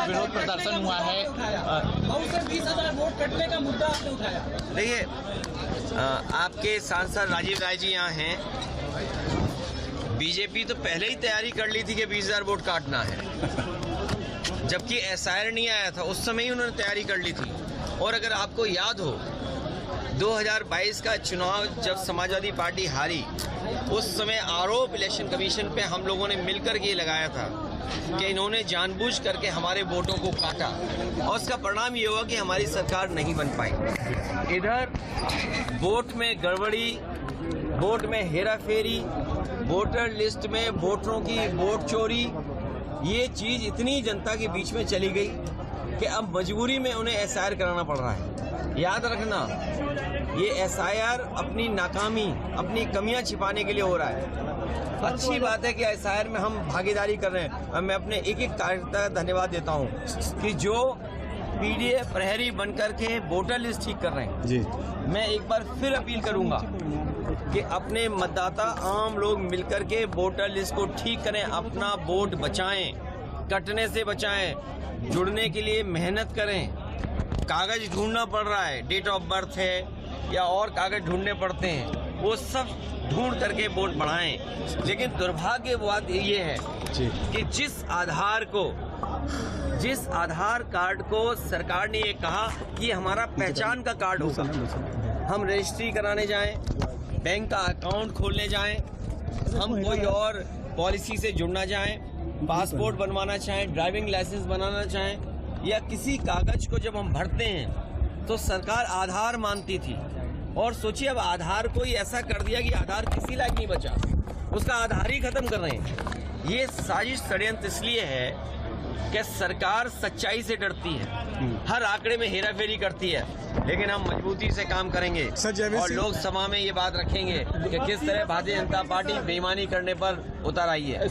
विरोध प्रदर्शन हुआ है। 20,000 वोट कटने का मुद्दा आपने उठाया। देखिए, आपके सांसद राजीव राय जी यहाँ हैं। बीजेपी तो पहले ही तैयारी कर ली थी कि 20,000 वोट काटना है, जबकि एसआईआर नहीं आया था, उस समय ही उन्होंने तैयारी कर ली थी। और अगर आपको याद हो 2022 का चुनाव जब समाजवादी पार्टी हारी, उस समय आरोप इलेक्शन कमीशन पे हम लोगों ने मिलकर के ये लगाया था कि इन्होंने जानबूझ करके हमारे वोटों को काटा, और उसका परिणाम ये हुआ कि हमारी सरकार नहीं बन पाई। इधर वोट में गड़बड़ी, वोट में हेराफेरी, वोटर लिस्ट में वोटरों की वोट चोरी, ये चीज इतनी जनता के बीच में चली गई कि अब मजबूरी में उन्हें एसआईआर कराना पड़ रहा है। याद रखना, ये एसआईआर अपनी नाकामी, अपनी कमियां छिपाने के लिए हो रहा है। अच्छी बात है कि एसआईआर में हम भागीदारी कर रहे हैं, और मैं अपने एक कार्यकर्ता का धन्यवाद देता हूं कि जो पीडीए प्रहरी बनकर के वोटर लिस्ट ठीक कर रहे हैं जी। मैं एक बार फिर अपील करूंगा कि अपने मतदाता आम लोग मिलकर के वोटर लिस्ट को ठीक करें, अपना वोट बचाएं, कटने से बचाएं, जुड़ने के लिए मेहनत करें। कागज ढूंढना पड़ रहा है, डेट ऑफ बर्थ है या और कागज ढूंढने पड़ते हैं, वो सब ढूंढ करके वोट बढ़ाएं। लेकिन दुर्भाग्य बात ये है कि जिस आधार कार्ड को सरकार ने ये कहा कि हमारा पहचान का कार्ड होगा, हम रजिस्ट्री कराने जाएं, बैंक का अकाउंट खोलने जाएं, हम कोई और पॉलिसी से जुड़ना चाहें, पासपोर्ट बनवाना चाहें, ड्राइविंग लाइसेंस बनाना चाहें, या किसी कागज को जब हम भरते हैं तो सरकार आधार मानती थी। और सोचिए, अब आधार को ही ऐसा कर दिया कि आधार किसी लायक नहीं बचा, उसका आधार ही खत्म कर रहे हैं। ये साजिश षड्यंत्र इसलिए है कि सरकार सच्चाई से डरती है, हर आंकड़े में हेराफेरी करती है। लेकिन हम मजबूती से काम करेंगे और लोकसभा में ये बात रखेंगे कि किस तरह भारतीय जनता पार्टी बेईमानी करने पर उतर आई है।